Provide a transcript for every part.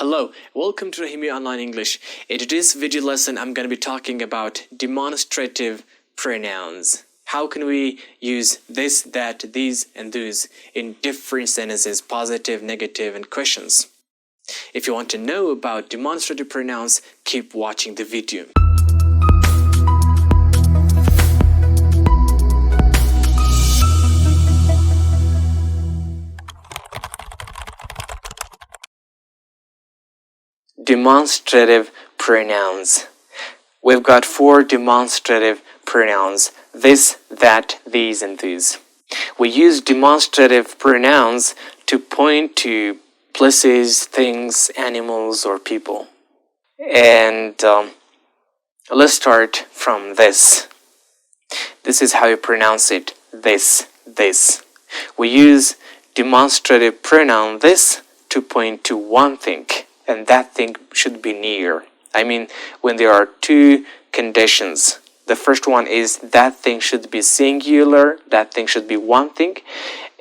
Hello, welcome to Rahimi Online English. In today's video lesson, I'm going to be talking about demonstrative pronouns. How can we use this, that, these, and those in different sentences, positive, negative, and questions? If you want to know about demonstrative pronouns, keep watching the video. Demonstrative pronouns. We've got 4 demonstrative pronouns: this, that, these, and those. We use demonstrative pronouns to point to places, things, animals, or people. And let's start from this. This is how you pronounce it: this, this. We use demonstrative pronoun this to point to one thing, and that thing should be near. I mean, when there are 2 conditions. The first one is that thing should be singular, that thing should be one thing,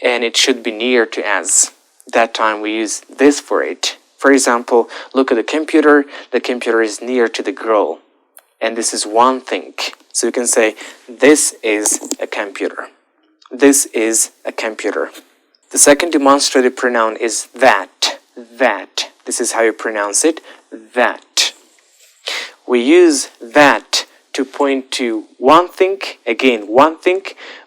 and it should be near to us. That time we use this for it. For example, look at the computer is near to the girl, and this is one thing. So you can say, this is a computer. This is a computer. The second demonstrative pronoun is that, that. This is how you pronounce it, that. We use that to point to one thing, again, one thing,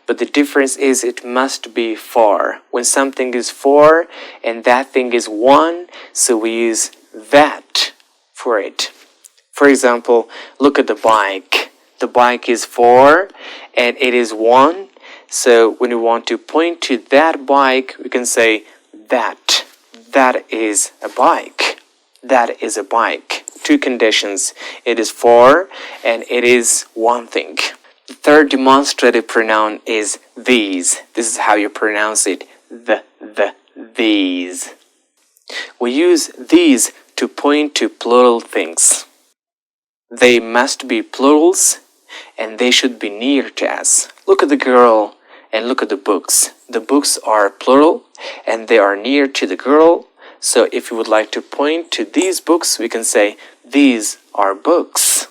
but the difference is it must be far. When something is far and that thing is one, so we use that for it. For example, look at the bike. The bike is far and it is one, so when we want to point to that bike, we can say that. That is a bike. That is a bike. 2 conditions. It is far and it is one thing. The third demonstrative pronoun is these. This is how you pronounce it. These. We use these to point to plural things. They must be plurals and they should be near to us. Look at the girl and look at the books. The books are plural and they are near to the girl. So if you would like to point to these books, we can say, these are books.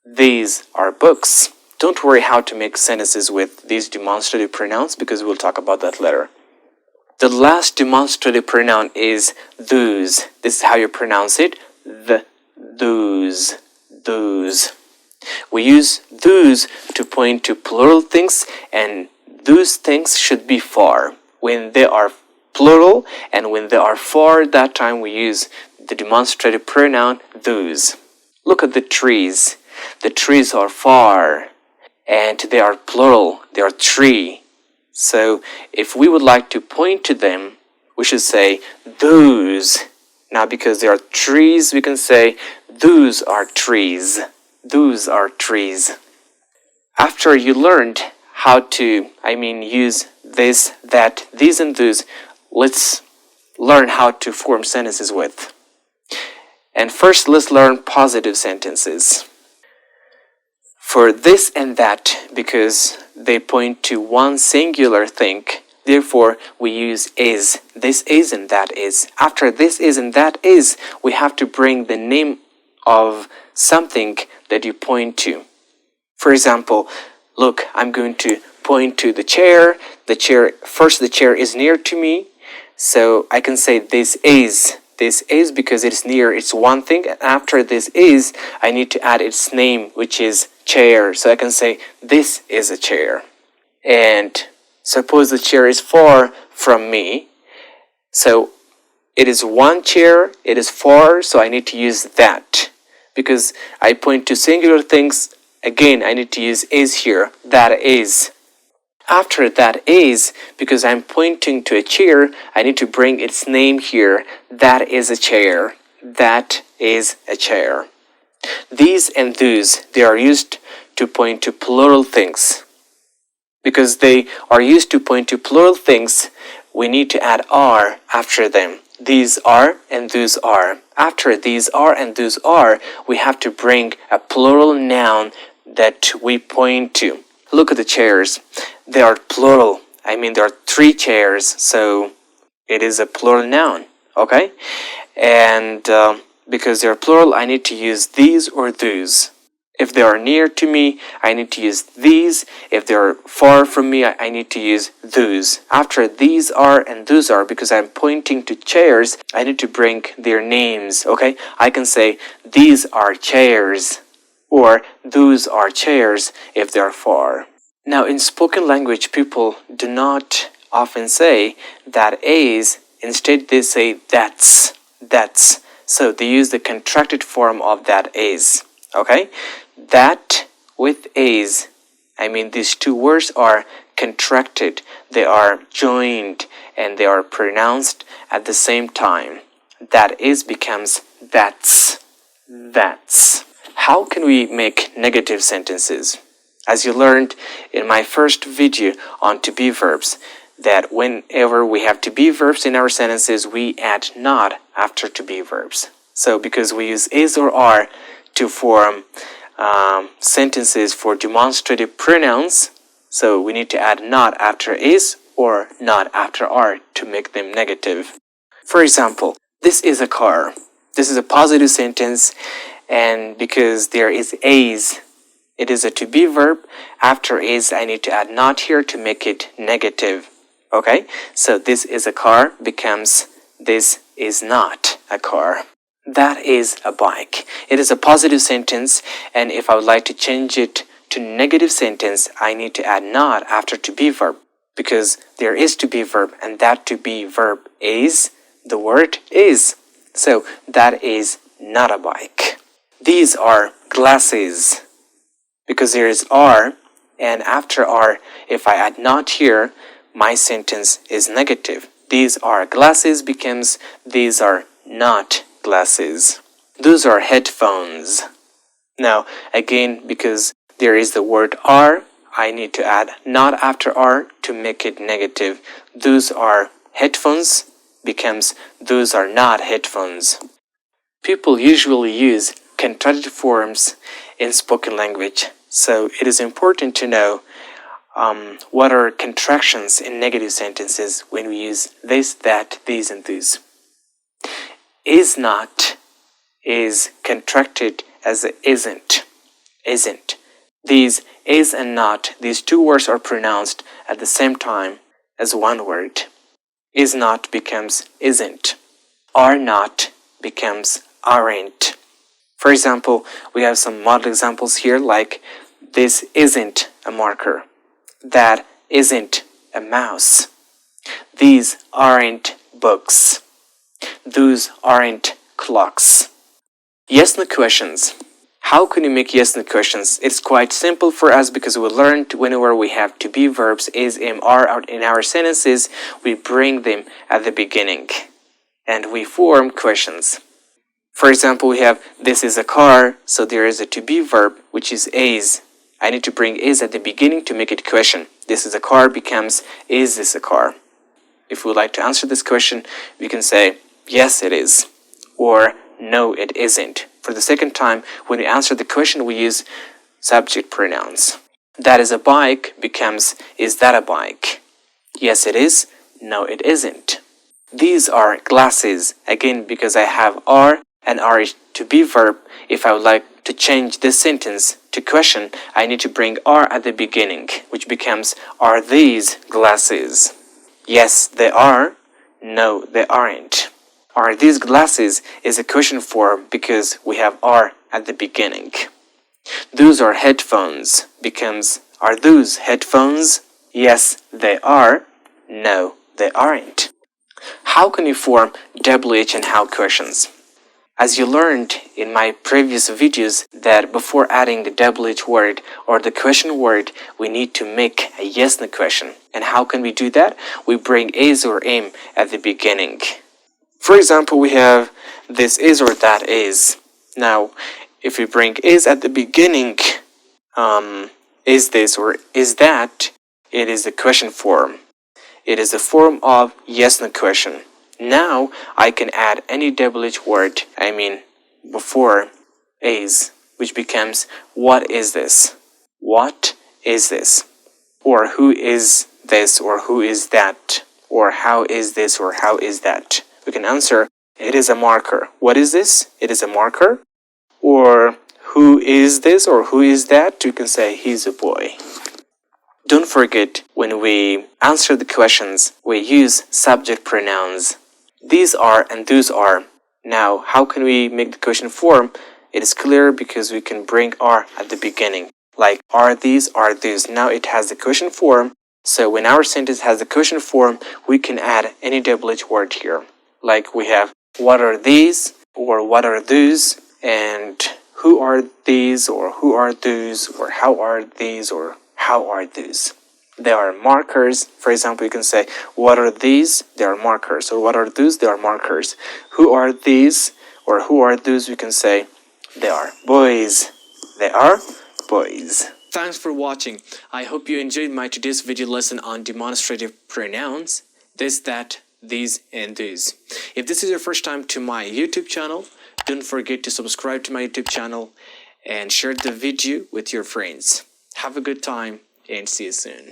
These are books. Don't worry how to make sentences with these demonstrative pronouns because we'll talk about that later. The last demonstrative pronoun is those. This is how you pronounce it, those. Those. We use those to point to plural things, and those things should be far. When they are plural and when they are far, that time we use the demonstrative pronoun those. Look at the trees. The trees are far and they are plural. They are tree. So if we would like to point to them, we should say those. Now because they are trees, we can say those are trees. Those are trees. After you learned how to, use this, that, these, and those, let's learn how to form sentences with. And first, let's learn positive sentences. For this and that, because they point to one singular thing, therefore we use is. This is and that is. After this is and that is, we have to bring the name of something that you point to. For example, look, I'm going to point to the chair. The chair is near to me. So I can say this is. This is because it's near, it's one thing. And after this is, I need to add its name, which is chair. So I can say this is a chair. And suppose the chair is far from me. So it is one chair, it is far, so I need to use that. Because I point to singular things, again, I need to use is here. That is. After that is, because I'm pointing to a chair, I need to bring its name here. That is a chair. That is a chair. These and those, they are used to point to plural things. Because they are used to point to plural things, we need to add are after them. These are and those are. After these are and those are, we have to bring a plural noun that we point to. Look at the chairs. They are plural. There are 3 chairs, so it is a plural noun, okay? and because they're plural, I need to use these or those. If they are near to me, I need to use these. If they're far from me, I need to use those. After these are and those are, because I'm pointing to chairs, I need to bring their names, okay? I can say, these are chairs, or those are chairs if they're far. Now, in spoken language, people do not often say that is. Instead, they say that's. So they use the contracted form of that is, okay? That with is, I mean these two words are contracted, they are joined, and they are pronounced at the same time. That is becomes that's. How can we make negative sentences? As you learned in my first video on to be verbs, that whenever we have to be verbs in our sentences, we add not after to be verbs. So because we use is or are to form sentences for demonstrative pronouns, so we need to add not after is or not after are to make them negative. For example, this is a car. This is a positive sentence, and because there is is, it is a to be verb. After is, I need to add not here to make it negative. Okay, so this is a car becomes this is not a car. That is a bike. It is a positive sentence, and if I would like to change it to negative sentence, I need to add not after to be verb, because there is to be verb, and that to be verb is the word is. So that is not a bike. These are glasses, because there is are, and after are, if I add not here, my sentence is negative. These are glasses becomes these are not glasses. Those are headphones. Now, again, because there is the word are, I need to add not after are to make it negative. Those are headphones becomes those are not headphones. People usually use contracted forms in spoken language, so it is important to know what are contractions in negative sentences when we use this, that, these, and those. Is not is contracted as isn't. These is and not, these two words are pronounced at the same time as one word. Is not becomes isn't. Are not becomes aren't. For example, we have some model examples here like this isn't a marker. That isn't a mouse. These aren't books. Those aren't clocks. Yes, no questions. How can you make yes, no questions? It's quite simple for us because we learned whenever we have to be verbs, is, am, are out in our sentences, we bring them at the beginning and we form questions. For example, we have this is a car, so there is a to be verb which is is. I need to bring is at the beginning to make it question. This is a car becomes is this a car? If we would like to answer this question, we can say yes it is or no it isn't. For the second time, when we answer the question, we use subject pronouns. That is a bike becomes is that a bike? Yes it is, no it isn't. These are glasses, again because I have are and are to be verb. If I would like to change this sentence to question, I need to bring are at the beginning, which becomes are these glasses? Yes, they are. No, they aren't. Are these glasses is a question form because we have are at the beginning. Those are headphones becomes are those headphones? Yes, they are. No, they aren't. How can you form WH and how questions? As you learned in my previous videos that before adding the WH word or the question word, we need to make a yes no question. And how can we do that? We bring is or am at the beginning. For example, we have this is or that is. Now, if we bring is at the beginning, is this or is that, it is the question form. It is the form of yes no question. Now I can add any WH word, before is, which becomes what is this? What is this? Or who is this or who is that? Or how is this or how is that? We can answer It is a marker. What is this? It is a marker. Or who is this or who is that? You can say he's a boy. Don't forget, when we answer the questions, we use subject pronouns. These are and those are. Now, how can we make the question form? It is clear because we can bring are at the beginning. Like, are these, are those. Now it has the question form. So when our sentence has the question form, we can add any WH word here. Like we have, what are these? Or what are those? And who are these? Or who are those? Or how are these? Or how are those? They are markers. For example, you can say, what are these? They are markers. Or what are those? They are markers. Who are these? Or who are those? We can say, they are boys. They are boys. Thanks for watching. I hope you enjoyed my today's video lesson on demonstrative pronouns. This, that, these, and those. If this is your first time to my YouTube channel, don't forget to subscribe to my YouTube channel and share the video with your friends. Have a good time and see you soon.